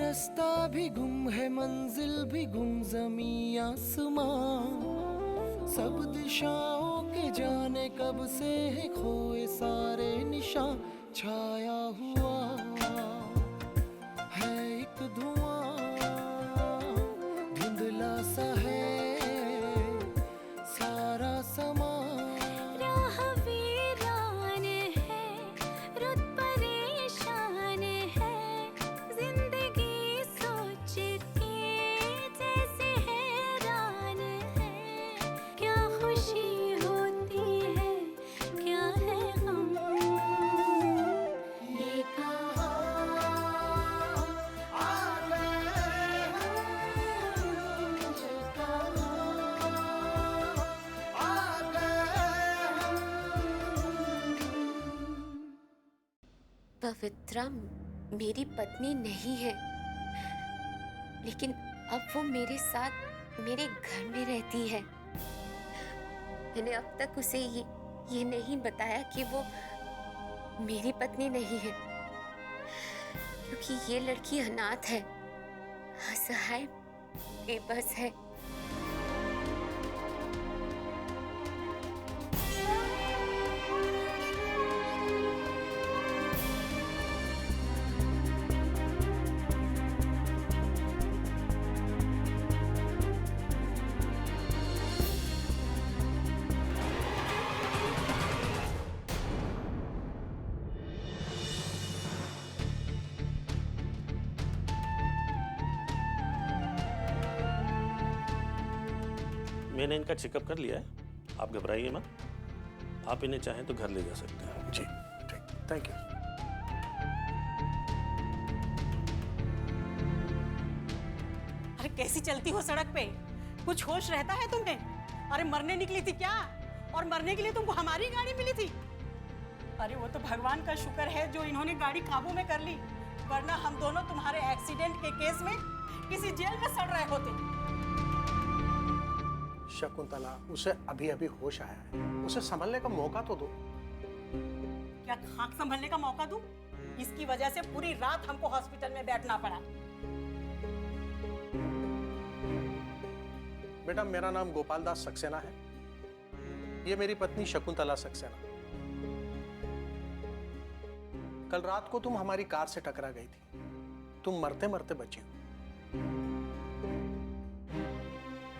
रास्ता भी गुम है, मंजिल भी गुम, ज़मीं आसमां सब दिशाओं के जाने कब से है खोए सारे निशान। छाया हुआ है एक धुआं, धुंधला सा है सारा समा। राह वीरान है, रुत परेशान है, जिंदगी सोच के जैसे हैरान है। क्या खुशी होती है, क्या है गम, ये कहाँ आ गए हम, ये कहाँ आ गए हम। पवित्रा मेरी पत्नी नहीं है, लेकिन अब वो मेरे साथ मेरे घर में रहती है। मैंने अब तक उसे ये नहीं बताया कि वो मेरी पत्नी नहीं है, क्योंकि ये लड़की अनाथ है, असहाय, बेबस है। मैंने इनका चेकअप कर लिया है, आप घबराइए मत। आप इन्हें चाहें तो घर ले जा सकते हैं। जी ठीक, थैंक यू। अरे कैसी चलती हो सड़क पे, कुछ होश रहता है तुम्हें? अरे मरने निकली थी क्या? और मरने के लिए तुमको हमारी गाड़ी मिली थी? अरे वो तो भगवान का शुक्र है जो इन्होंने गाड़ी काबू में कर ली, वरना हम दोनों तुम्हारे एक्सीडेंट के केस में किसी जेल में सड़ रहे होते। शकुंतला, उसे अभी अभी होश आया है, उसे संभलने का मौका तो दो। क्या खाक संभलने का मौका दूं? इसकी वजह से पूरी रात हमको हॉस्पिटल में बैठना पड़ा। बेटा, मेरा नाम गोपाल दास सक्सेना है, ये मेरी पत्नी शकुंतला सक्सेना। कल रात को तुम हमारी कार से टकरा गई थी, तुम मरते मरते बची हो।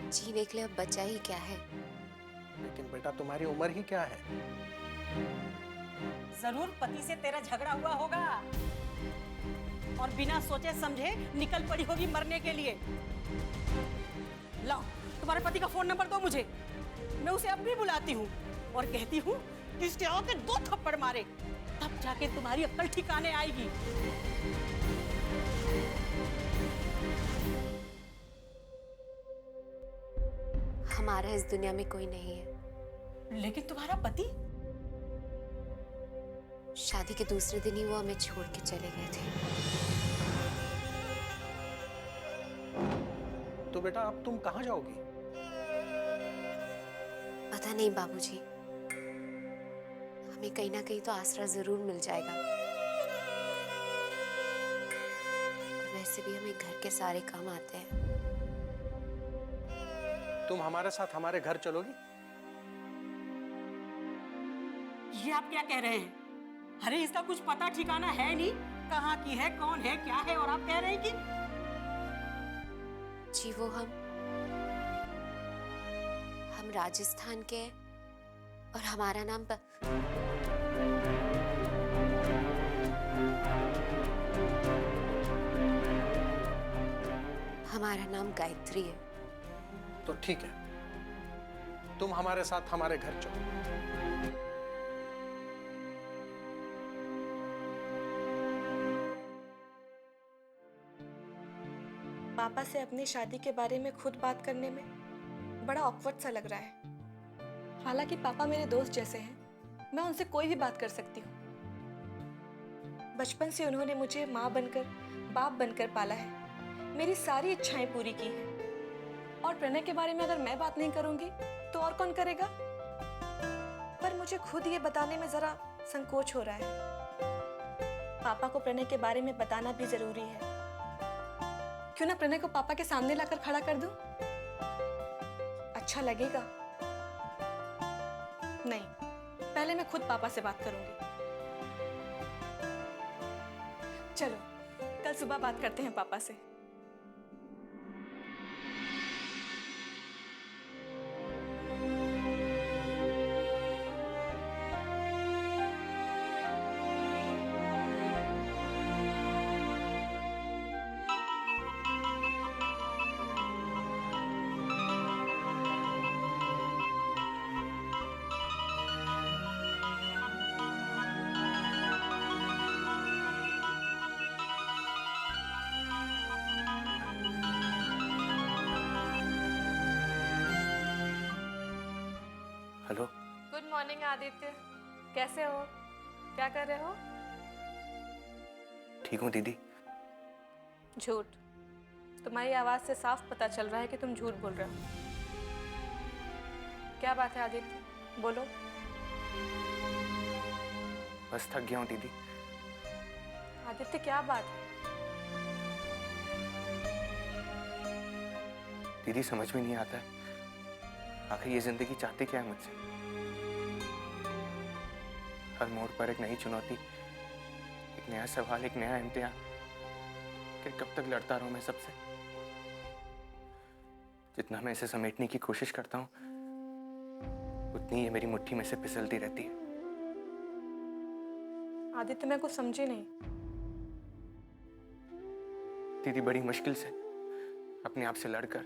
जीने के लिए अब बचा ही क्या है? लेकिन बेटा, तुम्हारी उम्र ही क्या है? जरूर पति से तेरा झगड़ा हुआ होगा और बिना सोचे समझे निकल पड़ी होगी मरने के लिए। लाओ तुम्हारे पति का फोन नंबर दो मुझे, मैं उसे अब भी बुलाती हूँ और कहती हूँ कि इसके आके 2 थप्पड़ मारे, तब जाके तुम्हारी अक्ल ठिकाने आएगी। हमारा इस दुनिया में कोई नहीं है। लेकिन तुम्हारा पति? शादी के दूसरे दिन ही वो हमें छोड़ के चले गए थे। तो बेटा, अब तुम कहाँ जाओगी? पता नहीं बाबूजी, हमें कहीं ना कहीं तो आसरा जरूर मिल जाएगा। और वैसे भी हमें घर के सारे काम आते हैं। तुम हमारे साथ हमारे घर चलोगी? ये आप क्या कह रहे हैं? अरे इसका कुछ पता ठिकाना है नहीं, कहाँ की है, कौन है, क्या है, और आप कह रहे हैं कि जी वो हम राजस्थान के हैं और हमारा नाम हमारा नाम गायत्री है। तो ठीक है, तुम हमारे साथ हमारे घर चलो। पापा से अपनी शादी के बारे में खुद बात करने में बड़ा ऑकवर्ड सा लग रहा है। हालांकि पापा मेरे दोस्त जैसे हैं, मैं उनसे कोई भी बात कर सकती हूँ। बचपन से उन्होंने मुझे माँ बनकर, बाप बनकर पाला है, मेरी सारी इच्छाएं पूरी की हैं। और प्रणय के बारे में अगर मैं बात नहीं करूंगी तो और कौन करेगा? पर मुझे खुद ये बताने में जरा संकोच हो रहा है। पापा को प्रणय के बारे में बताना भी जरूरी है। क्यों ना प्रणय को पापा के सामने लाकर खड़ा कर दूं? अच्छा लगेगा? नहीं, पहले मैं खुद पापा से बात करूंगी। चलो, कल सुबह बात करते हैं पापा से। हेलो। गुड मॉर्निंग आदित्य, कैसे हो? क्या कर रहे हो? ठीक हूँ दीदी। झूठ। तुम्हारी आवाज से साफ पता चल रहा है कि तुम झूठ बोल रहे हो। क्या बात है आदित्य, बोलो। बस थक गया हूँ दीदी। आदित्य क्या बात है? दीदी समझ में नहीं आता है, आखिर ये जिंदगी चाहती क्या है मुझसे? हर मोड़ पर एक नई चुनौती, एक नया सवाल, एक नया इम्तिहान। कि कब तक लड़ता रहूं मैं सबसे? जितना मैं इसे समेटने की कोशिश करता हूं, उतनी ये मेरी मुट्ठी में से फिसलती रहती है। आदित्य मैं कुछ समझी नहीं। दीदी बड़ी मुश्किल से अपने आप से लड़कर,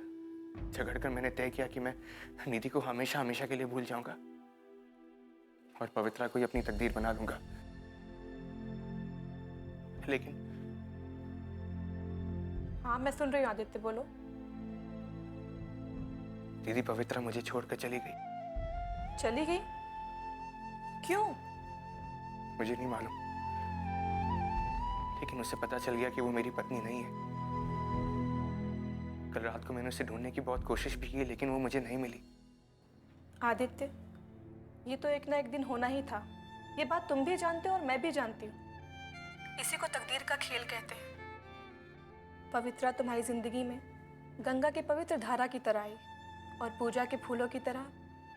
झगड़कर मैंने तय किया कि मैं निधि को हमेशा हमेशा के लिए भूल जाऊंगा और पवित्रा को ही अपनी तकदीर बना लूंगा। लेकिन हाँ मैं सुन रही हूँ आदित्य, बोलो। दीदी पवित्रा मुझे छोड़कर चली गई। चली गई? क्यों? मुझे नहीं मालूम, लेकिन उसे पता चल गया कि वो मेरी पत्नी नहीं है। कल रात को मैंने उसे ढूंढने की बहुत कोशिश भी की, लेकिन वो मुझे नहीं मिली। आदित्य, ये तो एक ना एक दिन होना ही था। ये बात तुम भी जानते हो और मैं भी जानती हूँ। इसी को तकदीर का खेल कहते हैं। पवित्रा तुम्हारी जिंदगी में गंगा की पवित्र धारा की तरह आई और पूजा के फूलों की तरह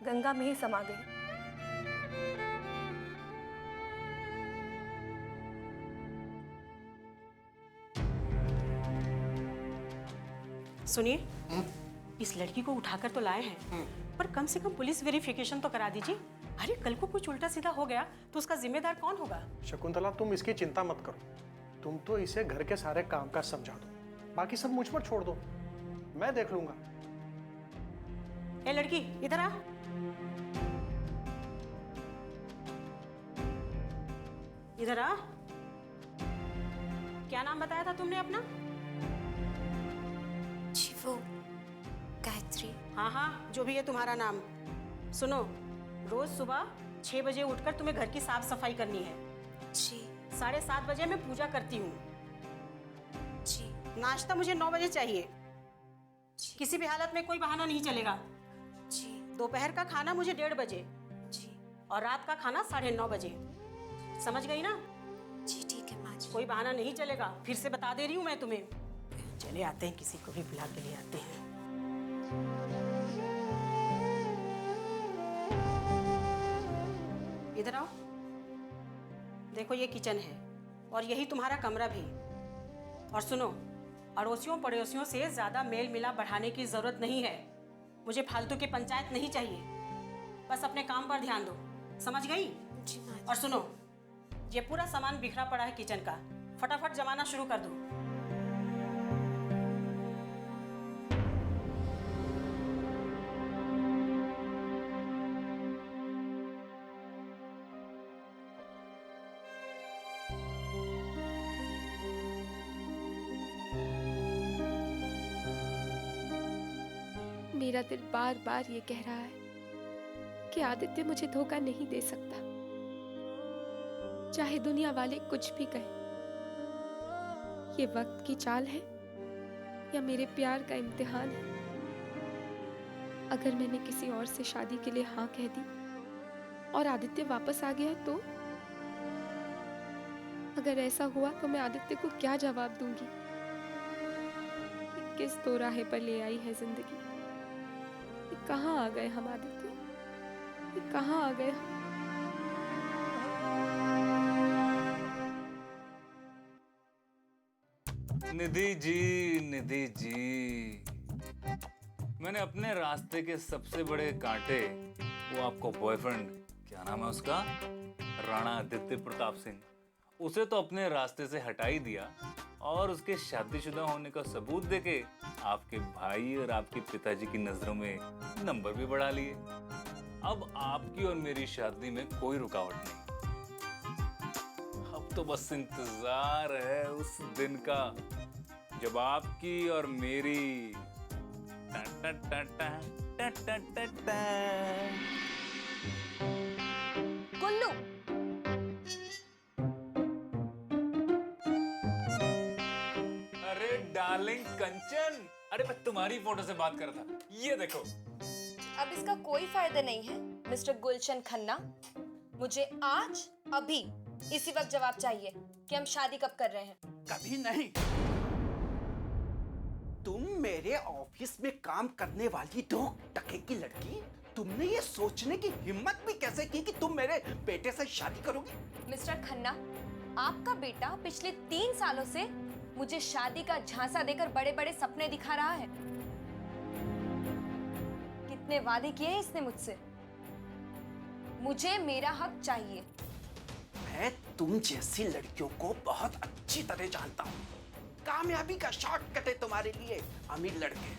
गंगा में ही समा गई। सुनिए, इस लड़की को उठाकर तो लाए हैं, पर कम से कम पुलिस वेरिफिकेशन तो करा दीजिए। अरे कल को कुछ उल्टा सीधा हो गया तो उसका जिम्मेदार कौन होगा? शकुंतला तुम इसकी चिंता मत करो, तुम तो इसे घर के सारे काम काज समझा दो, बाकी सब मुझ पर छोड़ दो, मैं देख लूंगा। ए लड़की इधर आ। इधर आ। क्या नाम बताया था तुमने अपना? जी वो गायत्री। हाँ हाँ, जो भी है तुम्हारा नाम। सुनो, रोज सुबह 6 बजे उठकर तुम्हें घर की साफ सफाई करनी है। जी 7:30 बजे मैं पूजा करती हूँ। जी नाश्ता मुझे 9 बजे चाहिए। जी किसी भी हालत में कोई बहाना नहीं चलेगा। जी दोपहर का खाना मुझे 1:30 बजे जी और रात का खाना 9:30 बजे। समझ गई ना? जी ठीक है माँ जी। कोई बहाना नहीं चलेगा, फिर से बता दे रही हूँ मैं तुम्हें। चले आते हैं, किसी को भी बुला के ले आते हैं। इधर आओ। देखो ये किचन है और यही तुम्हारा कमरा भी। और सुनो, अड़ोसियों पड़ोसियों से ज्यादा मेल मिलाप बढ़ाने की जरूरत नहीं है। मुझे फालतू की पंचायत नहीं चाहिए। बस अपने काम पर ध्यान दो, समझ गई? जी माँ और सुनो, ये पूरा सामान बिखरा पड़ा है किचन का, फटाफट जमाना शुरू कर दो। मेरा दिल बार बार ये कह रहा है कि आदित्य मुझे धोखा नहीं दे सकता, चाहे दुनिया वाले कुछ भी कहें। ये वक्त की चाल है या मेरे प्यार का इम्तिहान है? अगर मैंने किसी और से शादी के लिए हाँ कह दी और आदित्य वापस आ गया तो? अगर ऐसा हुआ तो मैं आदित्य को क्या जवाब दूंगी? किस दोराहे पर ले आई है जिंदगी। ये कहाँ आ गए हम आदित्य, ये कहाँ आ गए हम? निधि जी, मैंने अपने रास्ते के सबसे बड़े कांटे, वो आपको बॉयफ्रेंड, क्या नाम है उसका, राणा आदित्य प्रताप सिंह, उसे तो अपने रास्ते से हटा ही दिया और उसके शादीशुदा होने का सबूत देके आपके भाई और आपके पिताजी की नजरों में नंबर भी बढ़ा लिए। अब आपकी और मेरी शादी में कोई रुकावट नहीं। अब तो बस इंतजार है उस दिन का जब आपकी और मेरी टा टा टा टा टा टा टा टा। गुल्लू, अरे डार्लिंग कंचन, अरे मैं तुम्हारी फोटो से बात कर रहा था, ये देखो। अब इसका कोई फायदा नहीं है मिस्टर गुलशन खन्ना। मुझे आज अभी इसी वक्त जवाब चाहिए कि हम शादी कब कर रहे हैं। कभी नहीं। तुम मेरे ऑफिस में काम करने वाली 2 टके की लड़की, तुमने ये सोचने की हिम्मत भी कैसे की कि तुम मेरे बेटे से शादी करोगी? मिस्टर खन्ना, आपका बेटा पिछले 3 सालों से मुझे शादी का झांसा देकर बड़े बड़े सपने दिखा रहा है। कितने वादे किए हैं इसने मुझसे। मुझे मेरा हक चाहिए। मैं तुम जैसी लड़कियों को बहुत अच्छी तरह जानता हूँ। कामयाबी का शॉर्टकट है तुम्हारे लिए अमीर लड़के,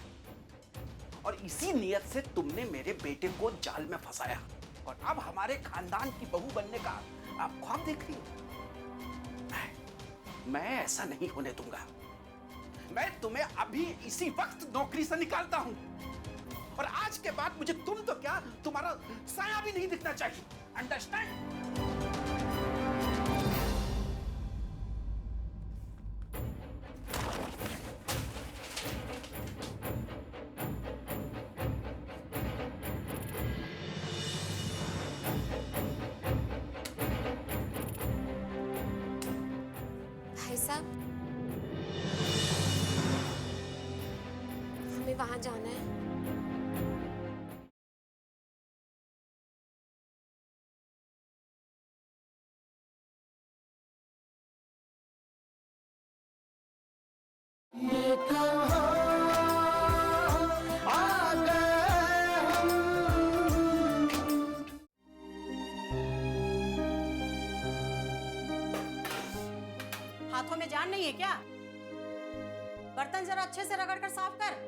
और इसी नियत से तुमने मेरे बेटे को जाल में फंसाया और अब हमारे खानदान की बहू बनने का आप ख्वाब देख रही हो। मैं ऐसा नहीं होने दूंगा। मैं तुम्हें अभी इसी वक्त नौकरी से निकालता हूं, और आज के बाद मुझे तुम तो क्या, तुम्हारा साया भी नहीं दिखना चाहिए। अंडरस्टैंड? भाई साहब, हमें वहां जाना है। ये कहाँ आ गए हम। हाथों में जान नहीं है क्या? बर्तन जरा अच्छे से रगड़ कर साफ कर।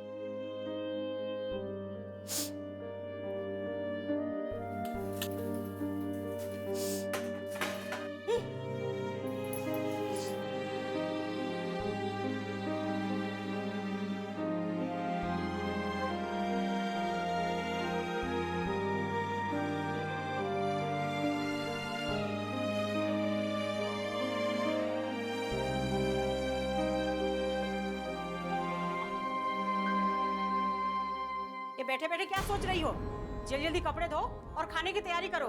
ये बैठे बैठे क्या सोच रही हो? जल्दी जल्दी कपड़े धो और खाने की तैयारी करो।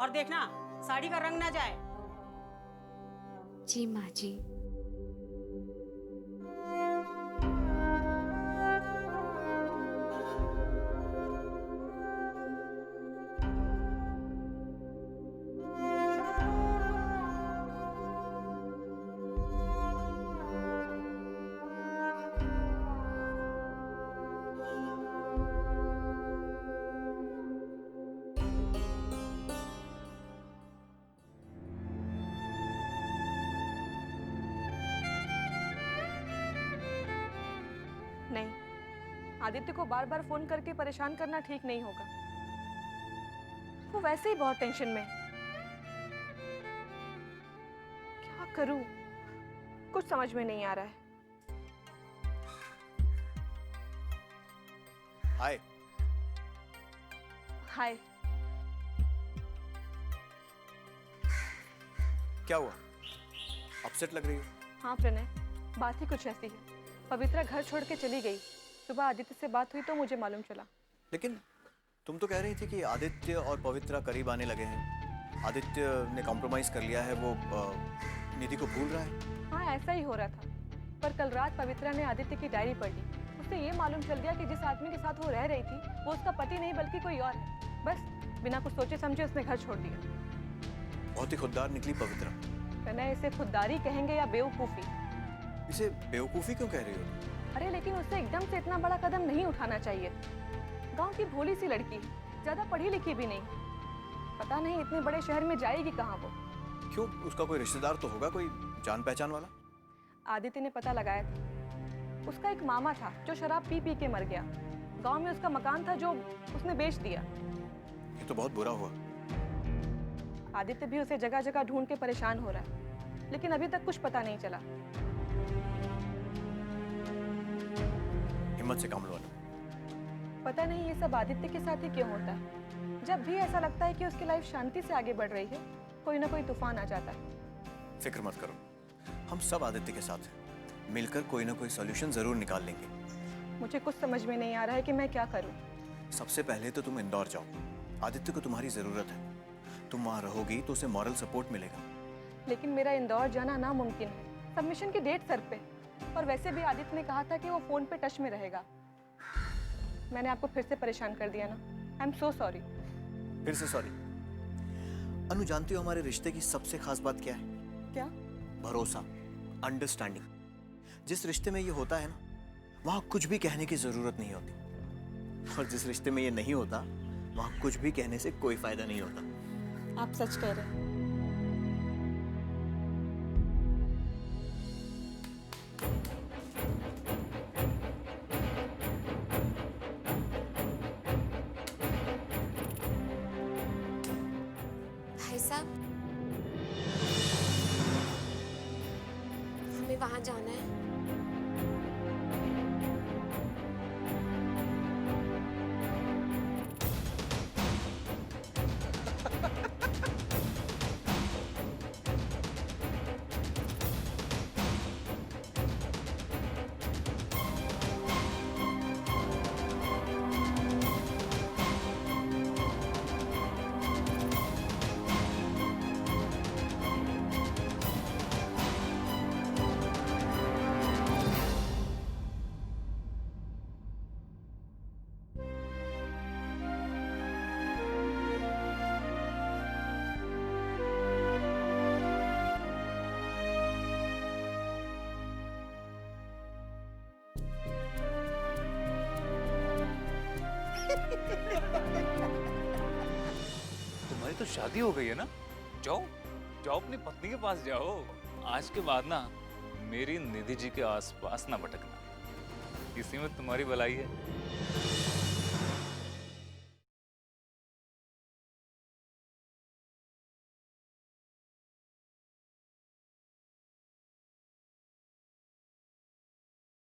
और देखना साड़ी का रंग ना जाए। जी माँ जी। नहीं, आदित्य को बार बार फोन करके परेशान करना ठीक नहीं होगा। वो वैसे ही बहुत टेंशन में है। क्या करूं, कुछ समझ में नहीं आ रहा है। हाय। हाय। क्या हुआ? अपसेट लग रही हो। हाँ प्रणय, बात ही कुछ ऐसी है। पवित्रा घर छोड़ के चली गई। सुबह आदित्य से बात हुई तो मुझे मालूम चला। लेकिन तुम तो कह रही थी कि आदित्य और पवित्रा करीब आने लगे हैं। आदित्य ने कॉम्प्रोमाइज कर लिया है, वो निधि को भूल रहा है। हाँ, ऐसा ही हो रहा था। पर कल रात पवित्रा ने आदित्य की डायरी पढ़ ली। उससे ये मालूम चल गया कि जिस आदमी के साथ वो रह रही थी वो उसका पति नहीं बल्कि कोई और है। बस बिना कुछ सोचे समझे उसने घर छोड़ दिया। बहुत ही खुददार निकली पवित्रा। प्रणय इसे खुददारी कहेंगे या बेवकूफ़ी? इसे बेवकूफ़ी क्यों कह रही हो? अरे लेकिन उससे एकदम से इतना बड़ा कदम नहीं उठाना चाहिए। गांव की भोली सी लड़की, ज्यादा पढ़ी लिखी भी नहीं, पता नहीं इतने बड़े शहर में जाएगी कहाँ वो। क्यों, उसका कोई रिश्तेदार तो होगा, कोई जान पहचान वाला? आदित्य ने पता लगाया था, उसका एक मामा था जो शराब पी पी के मर गया। गांव में उसका मकान था जो उसने बेच दिया। ये तो बहुत बुरा हुआ। आदित्य भी उसे जगह जगह ढूंढ के परेशान हो रहा है, लेकिन अभी तक कुछ पता नहीं चला। हिम्मत से काम लो। पता नहीं ये सब आदित्य के साथ ही क्यों होता है। जब भी ऐसा लगता है कि उसकी लाइफ शांति से आगे बढ़ रही है, कोई ना कोई तूफान आ जाता है। फिक्र मत करो, हम सब आदित्य के साथ हैं। मिलकर कोई ना कोई सॉल्यूशन जरूर निकाल लेंगे। मुझे कुछ समझ में नहीं आ रहा है कि मैं क्या करूं। सबसे पहले तो तुम इंदौर जाओ। आदित्य को तुम्हारी जरूरत है। तुम वहां रहोगी तो उसे मॉरल सपोर्ट मिलेगा। लेकिन मेरा इंदौर जाना नामुमकिन है। सबमिशन की डेट सर पे, और वैसे भी आदित्य ने कहा था कि वो फोन पे टच में रहेगा। मैंने आपको फिर से परेशान कर दिया ना। I am so sorry. फिर से सॉरी। अनु, जानती हो हमारे रिश्ते की सबसे खास बात क्या है? क्या? भरोसा, अंडरस्टैंडिंग। जिस रिश्ते में ये होता है ना, वहां कुछ भी कहने की जरूरत नहीं होती। और जिस रिश्ते में ये नहीं होता, वहां कुछ भी कहने से कोई फायदा नहीं होता। आप सच कह रहे हैं। भाई साहब, हमें वहां जाना है। तुम्हारी तो शादी हो गई है ना? जाओ जाओ, अपनी पत्नी के पास जाओ। आज के बाद ना मेरी निधि जी के आसपास ना भटकना, इसी में तुम्हारी भलाई है।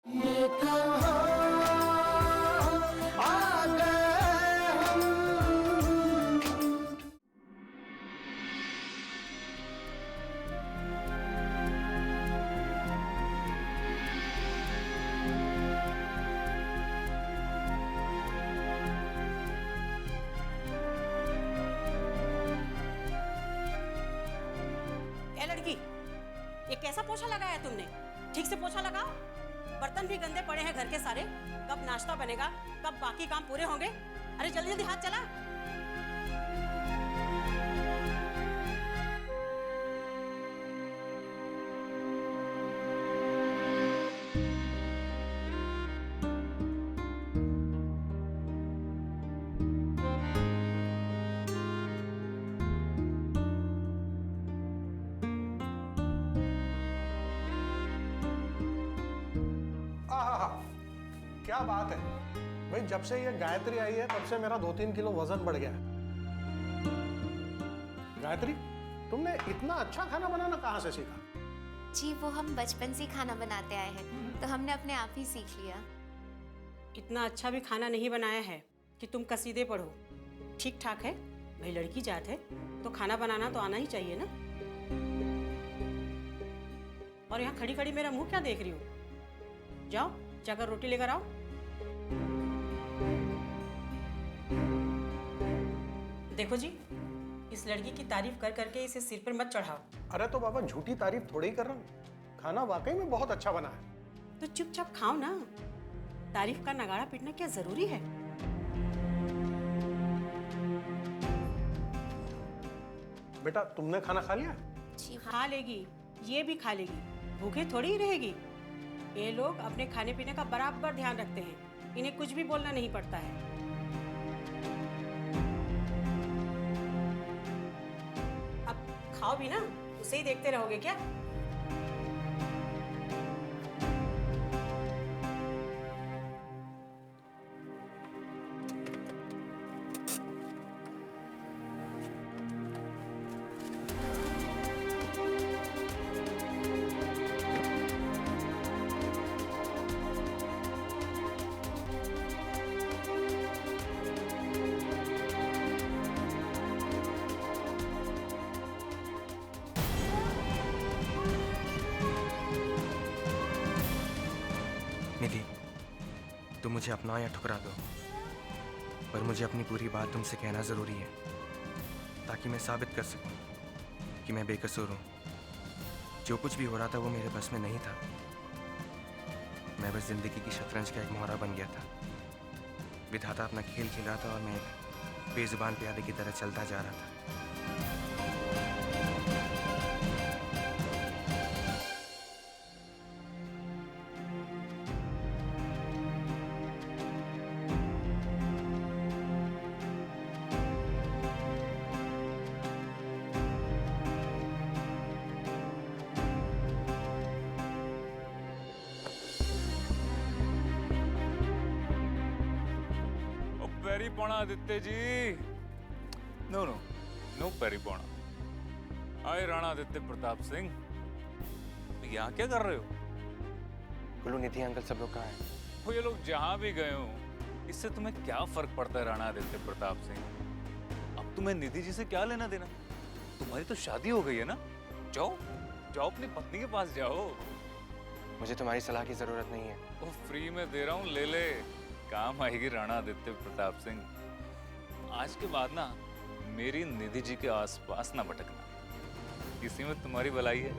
ये कहाँ आ गए हम। ए लड़की, ये कैसा पोछा लगाया तुमने? ठीक से पोछा लगाओ। बर्तन भी गंदे पड़े हैं घर के सारे। कब नाश्ता बनेगा, कब बाकी काम पूरे होंगे? अरे जल्दी जल्दी हाथ चला। आहा, क्या बात है भाई। जब से ये गायत्री आई है तब से मेरा 2-3 किलो वजन बढ़ गया है। गायत्री, तुमने इतना अच्छा खाना बनाना कहाँ से सीखा? जी वो हम बचपन से खाना बनाते आए हैं, तो हमने अपने आप ही सीख लिया। इतना अच्छा भी खाना नहीं बनाया है कि तुम कसीदे पढ़ो। ठीक ठाक है भाई, लड़की जात है तो खाना बनाना तो आना ही चाहिए ना। और यहाँ खड़ी खड़ी मेरा मुंह क्या देख रही हो? जाओ जाकर रोटी लेकर आओ। देखो जी, इस लड़की की तारीफ कर करके इसे सिर पर मत चढ़ाओ। अरे तो बाबा, झूठी तारीफ थोड़ी ही कर रहा हूँ। खाना वाकई में बहुत अच्छा बना है। तो चुपचाप खाओ ना। तारीफ का नगाड़ा पीटना क्या जरूरी है? बेटा तुमने खाना खा लिया? खा लेगी, ये भी खा लेगी, भूखे थोड़ी ही रहेगी। ये लोग अपने खाने पीने का बराबर ध्यान रखते हैं, इन्हें कुछ भी बोलना नहीं पड़ता है। अब खाओ भी ना, उसे ही देखते रहोगे क्या? निधि, तुम मुझे अपनाओ या ठुकरा दो, पर मुझे अपनी पूरी बात तुमसे कहना जरूरी है, ताकि मैं साबित कर सकूं कि मैं बेकसूर हूं। जो कुछ भी हो रहा था वो मेरे बस में नहीं था। मैं बस जिंदगी की शतरंज का एक मोहरा बन गया था। विधाता अपना खेल खेल रहा था और मैं एक बेजुबान प्यादे की तरह चलता जा रहा था। पेरीपोणा Aditya ji. No no no पेरीपोणा। आए राणा आदित्य प्रताप सिंह, यहाँ क्या कर रहे हो? गुल्लू, निधि, अंकल सब लोग कहाँ हैं? वो ये लोग जहाँ भी गए हो, इससे तुम्हें क्या फर्क पड़ता है राणा आदित्य प्रताप सिंह? अब तुम्हें निधि जी से क्या लेना देना? तुम्हारी तो शादी हो गई है ना। जाओ जाओ अपनी पत्नी के पास जाओ। मुझे तुम्हारी सलाह की जरूरत नहीं है। वो फ्री में दे रहा हूँ, ले ले, काम आएगी राणा आदित्य प्रताप सिंह। आज के बाद ना मेरी निधि जी के आसपास ना भटकना, इसी में तुम्हारी भलाई है।